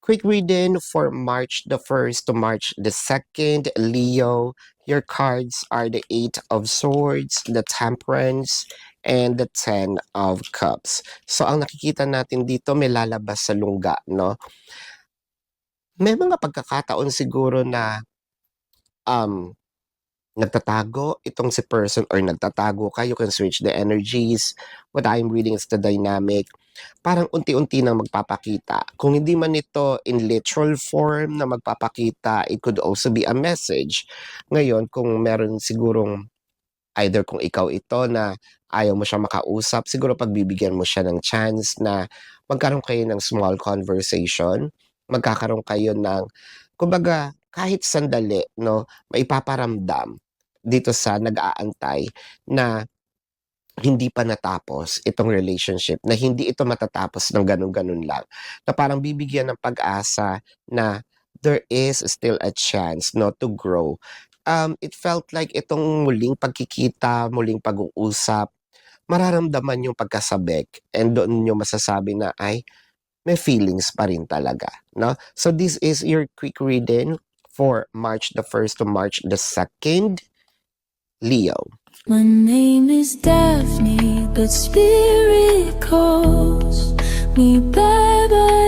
Quick reading for March the 1st to March the 2nd. Leo, your cards are the 8 of Swords, the Temperance, and the 10 of Cups. So ang nakikita natin dito may lalabas sa lungga, no? May mga pagkakataon siguro na um nagtatago itong si person or nagtatago kayo, can switch the energies. What I'm reading is the dynamic. Parang unti-unti nang magpapakita. Kung hindi man ito in literal form na magpapakita, it could also be a message. Ngayon, kung meron sigurong either kung ikaw ito na ayaw mo siya makausap, siguro pagbibigyan mo siya ng chance na magkaroon kayo ng small conversation, magkakaroon kayo ng, kumbaga, kahit sandali, no, maipaparamdam dito sa nag-aantay na hindi pa natapos itong relationship, na hindi ito matatapos ng ganun-ganun lang. Na parang bibigyan ng pag-asa na there is still a chance, no, to grow. It felt like itong muling pagkikita, muling pag-uusap, mararamdaman yung pagkasabik and doon niyo masasabi na ay may feelings pa rin talaga, no? So this is your quick reading for March the 1st to March the 2nd, Leo. My name is Daphne, but spirit calls me bye-bye.